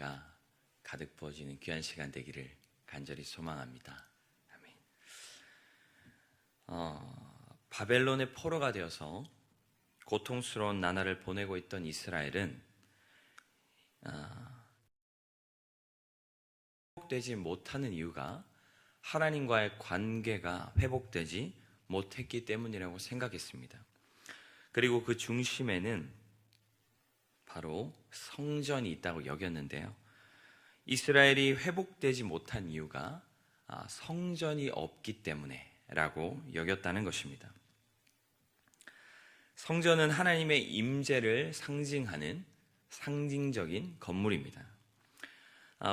은혜가 가득 부어지는 귀한 시간 되기를 간절히 소망합니다. 아멘. 바벨론의 포로가 되어서 고통스러운 나날을 보내고 있던 이스라엘은 회복되지 못하는 이유가 하나님과의 관계가 회복되지 못했기 때문이라고 생각했습니다. 그리고 그 중심에는 바로 성전이 있다고 여겼는데요. 이스라엘이 회복되지 못한 이유가 성전이 없기 때문에라고 여겼다는 것입니다. 성전은 하나님의 임재를 상징하는 상징적인 건물입니다.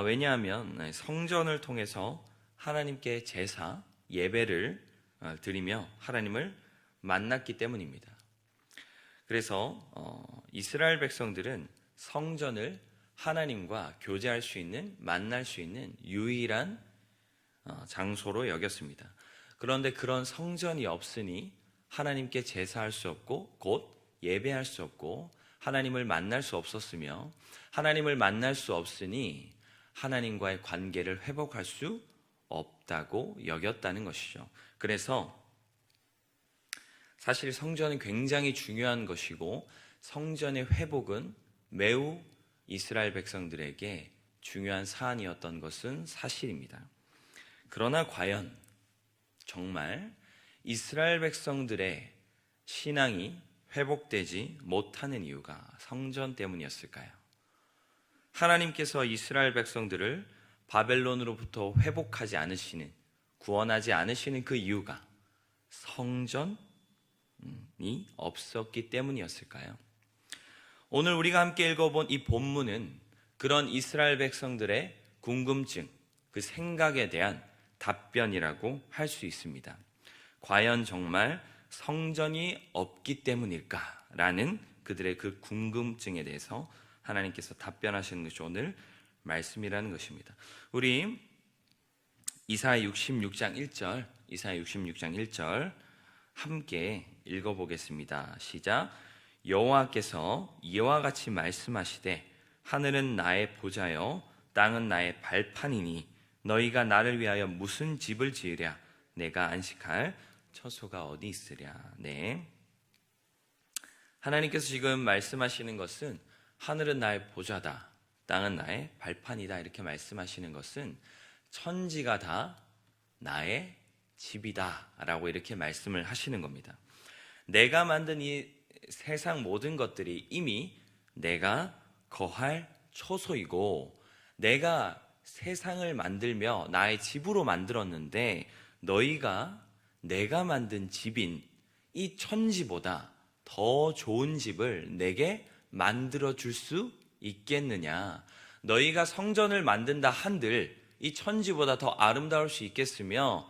왜냐하면 성전을 통해서 하나님께 제사, 예배를 드리며 하나님을 만났기 때문입니다. 그래서 이스라엘 백성들은 성전을 하나님과 교제할 수 있는, 만날 수 있는 유일한 장소로 여겼습니다. 그런데 그런 성전이 없으니 하나님께 제사할 수 없고 곧 예배할 수 없고 하나님을 만날 수 없었으며, 하나님을 만날 수 없으니 하나님과의 관계를 회복할 수 없다고 여겼다는 것이죠. 그래서 사실 성전은 굉장히 중요한 것이고 성전의 회복은 매우 이스라엘 백성들에게 중요한 사안이었던 것은 사실입니다. 그러나 과연 정말 이스라엘 백성들의 신앙이 회복되지 못하는 이유가 성전 때문이었을까요? 하나님께서 이스라엘 백성들을 바벨론으로부터 회복하지 않으시는, 구원하지 않으시는 그 이유가 성전이 없었기 때문이었을까요? 오늘 우리가 함께 읽어본 이 본문은 그런 이스라엘 백성들의 궁금증, 그 생각에 대한 답변이라고 할 수 있습니다. 과연 정말 성전이 없기 때문일까라는 그들의 그 궁금증에 대해서 하나님께서 답변하시는 것이 오늘 말씀이라는 것입니다. 우리 이사야 66장 1절 함께 읽어보겠습니다. 시작. 여호와께서 이와 같이 말씀하시되 하늘은 나의 보좌요 땅은 나의 발판이니 너희가 나를 위하여 무슨 집을 지으랴? 내가 안식할 처소가 어디 있으랴? 네. 하나님께서 지금 말씀하시는 것은 하늘은 나의 보좌다, 땅은 나의 발판이다 이렇게 말씀하시는 것은 천지가 다 나의 집이다 라고 이렇게 말씀을 하시는 겁니다. 내가 만든 이 세상 모든 것들이 이미 내가 거할 처소이고 내가 세상을 만들며 나의 집으로 만들었는데 너희가 내가 만든 집인 이 천지보다 더 좋은 집을 내게 만들어 줄 수 있겠느냐? 너희가 성전을 만든다 한들 이 천지보다 더 아름다울 수 있겠으며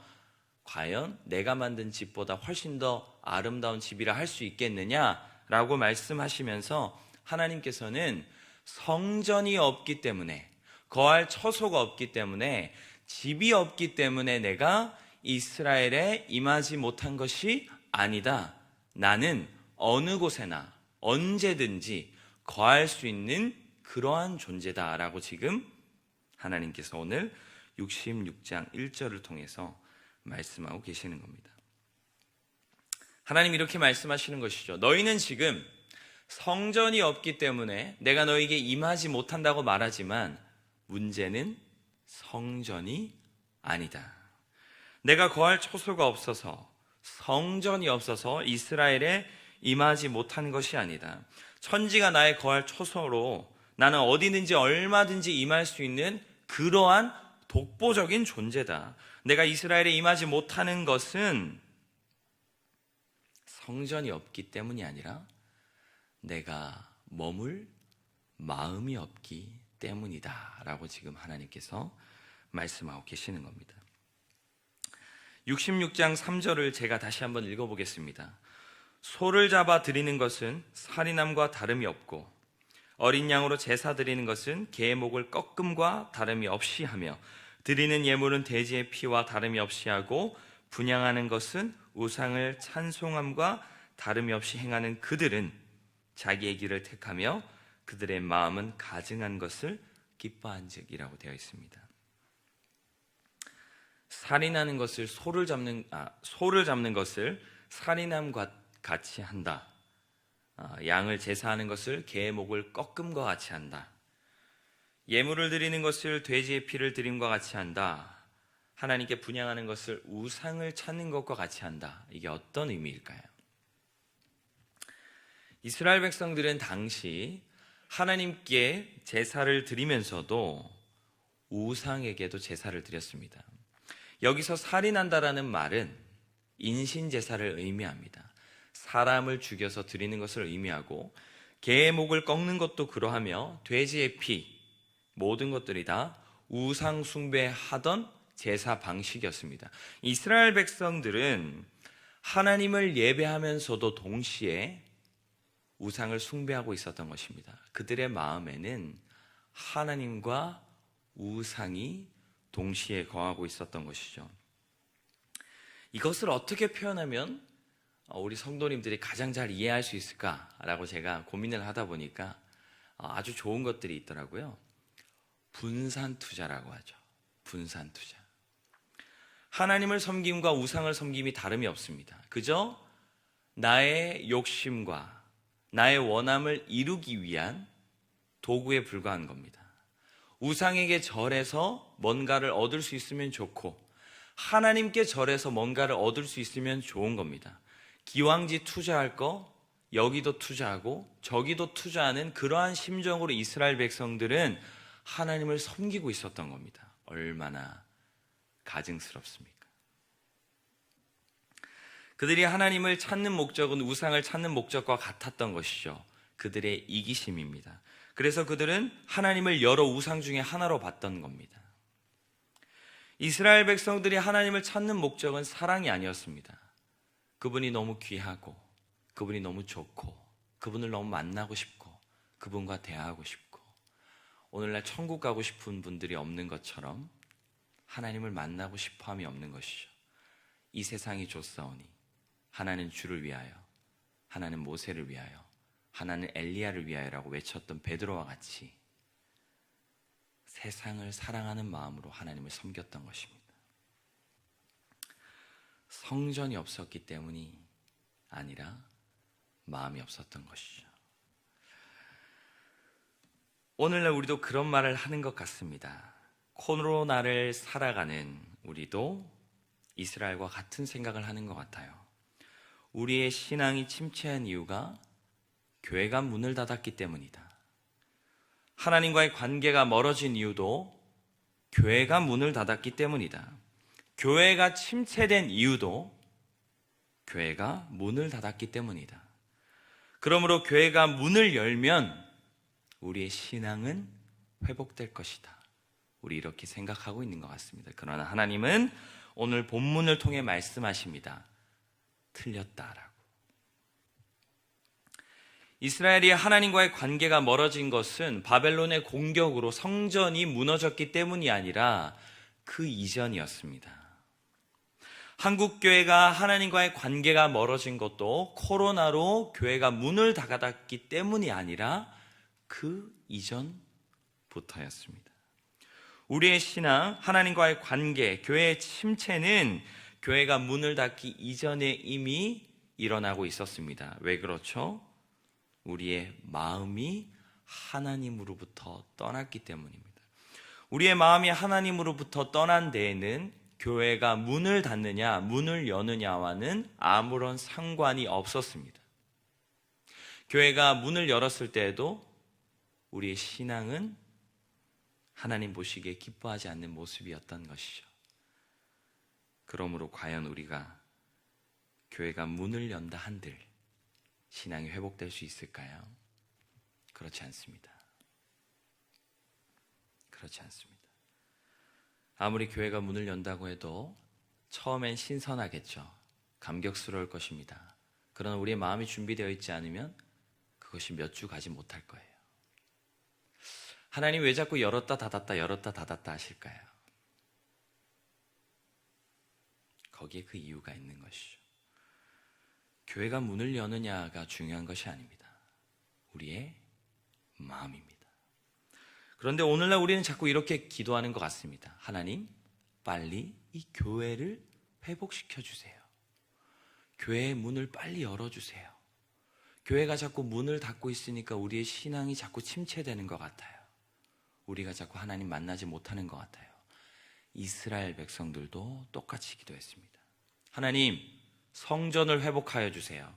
과연 내가 만든 집보다 훨씬 더 아름다운 집이라 할 수 있겠느냐라고 말씀하시면서 하나님께서는 성전이 없기 때문에, 거할 처소가 없기 때문에, 집이 없기 때문에 내가 이스라엘에 임하지 못한 것이 아니다. 나는 어느 곳에나 언제든지 거할 수 있는 그러한 존재다라고 지금 하나님께서 오늘 66장 1절을 통해서 말씀하고 계시는 겁니다. 하나님 이렇게 말씀하시는 것이죠. 너희는 지금 성전이 없기 때문에 내가 너희에게 임하지 못한다고 말하지만 문제는 성전이 아니다. 내가 거할 처소가 없어서, 성전이 없어서 이스라엘에 임하지 못한 것이 아니다. 천지가 나의 거할 처소로 나는 어디든지 얼마든지 임할 수 있는 그러한 독보적인 존재다. 내가 이스라엘에 임하지 못하는 것은 성전이 없기 때문이 아니라 내가 머물 마음이 없기 때문이다 라고 지금 하나님께서 말씀하고 계시는 겁니다. 66장 3절을 제가 다시 한번 읽어보겠습니다. 소를 잡아 드리는 것은 살인함과 다름이 없고 어린 양으로 제사 드리는 것은 개의 목을 꺾음과 다름이 없이 하며 드리는 예물은 돼지의 피와 다름이 없이 하고 분향하는 것은 우상을 찬송함과 다름이 없이 행하는 그들은 자기의 길을 택하며 그들의 마음은 가증한 것을 기뻐한즉이라고 되어 있습니다. 살인하는 것을 소를 잡는 것을 살인함과 같이 한다. 양을 제사하는 것을 개의 목을 꺾음과 같이 한다. 예물을 드리는 것을 돼지의 피를 드림과 같이 한다. 하나님께 분향하는 것을 우상을 찾는 것과 같이 한다. 이게 어떤 의미일까요? 이스라엘 백성들은 당시 하나님께 제사를 드리면서도 우상에게도 제사를 드렸습니다. 여기서 살인한다라는 말은 인신제사를 의미합니다. 사람을 죽여서 드리는 것을 의미하고, 개의 목을 꺾는 것도 그러하며, 돼지의 피, 모든 것들이 다 우상 숭배하던 제사 방식이었습니다. 이스라엘 백성들은 하나님을 예배하면서도 동시에 우상을 숭배하고 있었던 것입니다. 그들의 마음에는 하나님과 우상이 동시에 거하고 있었던 것이죠. 이것을 어떻게 표현하면 우리 성도님들이 가장 잘 이해할 수 있을까라고 제가 고민을 하다 보니까 아주 좋은 것들이 있더라고요. 분산투자라고 하죠. 분산투자. 하나님을 섬김과 우상을 섬김이 다름이 없습니다. 그저 나의 욕심과 나의 원함을 이루기 위한 도구에 불과한 겁니다. 우상에게 절해서 뭔가를 얻을 수 있으면 좋고, 하나님께 절해서 뭔가를 얻을 수 있으면 좋은 겁니다. 기왕지 투자할 거 여기도 투자하고 저기도 투자하는 그러한 심정으로 이스라엘 백성들은 하나님을 섬기고 있었던 겁니다. 얼마나 가증스럽습니까? 그들이 하나님을 찾는 목적은 우상을 찾는 목적과 같았던 것이죠. 그들의 이기심입니다. 그래서 그들은 하나님을 여러 우상 중에 하나로 봤던 겁니다. 이스라엘 백성들이 하나님을 찾는 목적은 사랑이 아니었습니다. 그분이 너무 귀하고, 그분이 너무 좋고, 그분을 너무 만나고 싶고, 그분과 대화하고 싶고, 오늘날 천국 가고 싶은 분들이 없는 것처럼 하나님을 만나고 싶어함이 없는 것이죠. 이 세상이 좋사오니 하나는 주를 위하여, 하나는 모세를 위하여, 하나는 엘리야를 위하여라고 외쳤던 베드로와 같이 세상을 사랑하는 마음으로 하나님을 섬겼던 것입니다. 성전이 없었기 때문이 아니라 마음이 없었던 것이죠. 오늘날 우리도 그런 말을 하는 것 같습니다. 코로나를 살아가는 우리도 이스라엘과 같은 생각을 하는 것 같아요. 우리의 신앙이 침체한 이유가 교회가 문을 닫았기 때문이다. 하나님과의 관계가 멀어진 이유도 교회가 문을 닫았기 때문이다. 교회가 침체된 이유도 교회가 문을 닫았기 때문이다. 그러므로 교회가 문을 열면 우리의 신앙은 회복될 것이다. 우리 이렇게 생각하고 있는 것 같습니다. 그러나 하나님은 오늘 본문을 통해 말씀하십니다. 틀렸다라고. 이스라엘이 하나님과의 관계가 멀어진 것은 바벨론의 공격으로 성전이 무너졌기 때문이 아니라 그 이전이었습니다. 한국교회가 하나님과의 관계가 멀어진 것도 코로나로 교회가 문을 닫았기 때문이 아니라 그 이전부터였습니다. 우리의 신앙, 하나님과의 관계, 교회의 침체는 교회가 문을 닫기 이전에 이미 일어나고 있었습니다. 왜 그렇죠? 우리의 마음이 하나님으로부터 떠났기 때문입니다. 우리의 마음이 하나님으로부터 떠난 데에는 교회가 문을 닫느냐, 문을 여느냐와는 아무런 상관이 없었습니다. 교회가 문을 열었을 때에도 우리의 신앙은 하나님 보시기에 기뻐하지 않는 모습이었던 것이죠. 그러므로 과연 우리가 교회가 문을 연다 한들 신앙이 회복될 수 있을까요? 그렇지 않습니다. 그렇지 않습니다. 아무리 교회가 문을 연다고 해도 처음엔 신선하겠죠. 감격스러울 것입니다. 그러나 우리의 마음이 준비되어 있지 않으면 그것이 몇 주 가지 못할 거예요. 하나님 왜 자꾸 열었다 닫았다 열었다 닫았다 하실까요? 거기에 그 이유가 있는 것이죠. 교회가 문을 여느냐가 중요한 것이 아닙니다. 우리의 마음입니다. 그런데 오늘날 우리는 자꾸 이렇게 기도하는 것 같습니다. 하나님, 빨리 이 교회를 회복시켜 주세요. 교회의 문을 빨리 열어주세요. 교회가 자꾸 문을 닫고 있으니까 우리의 신앙이 자꾸 침체되는 것 같아요. 우리가 자꾸 하나님 만나지 못하는 것 같아요. 이스라엘 백성들도 똑같이 기도했습니다. 하나님, 성전을 회복하여 주세요.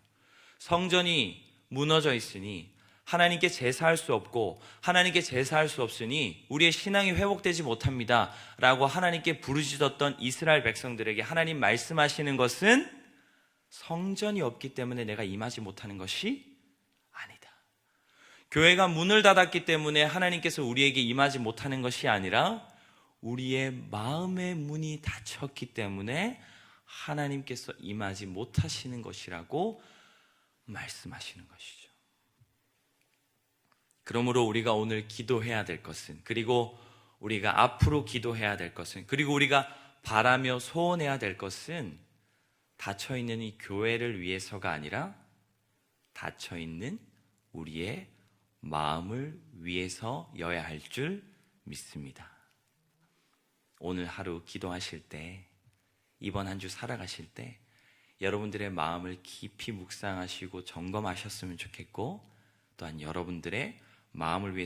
성전이 무너져 있으니 하나님께 제사할 수 없고 하나님께 제사할 수 없으니 우리의 신앙이 회복되지 못합니다 라고 하나님께 부르짖었던 이스라엘 백성들에게 하나님 말씀하시는 것은 성전이 없기 때문에 내가 임하지 못하는 것이 아니다. 교회가 문을 닫았기 때문에 하나님께서 우리에게 임하지 못하는 것이 아니라 우리의 마음의 문이 닫혔기 때문에 하나님께서 임하지 못하시는 것이라고 말씀하시는 것이죠. 그러므로 우리가 오늘 기도해야 될 것은, 그리고 우리가 앞으로 기도해야 될 것은, 그리고 우리가 바라며 소원해야 될 것은 닫혀있는 이 교회를 위해서가 아니라 닫혀있는 우리의 마음을 위해서여야 할 줄 믿습니다. 오늘 하루 기도하실 때, 이번 한 주 살아가실 때 여러분들의 마음을 깊이 묵상하시고 점검하셨으면 좋겠고, 또한 여러분들의 마음을 위해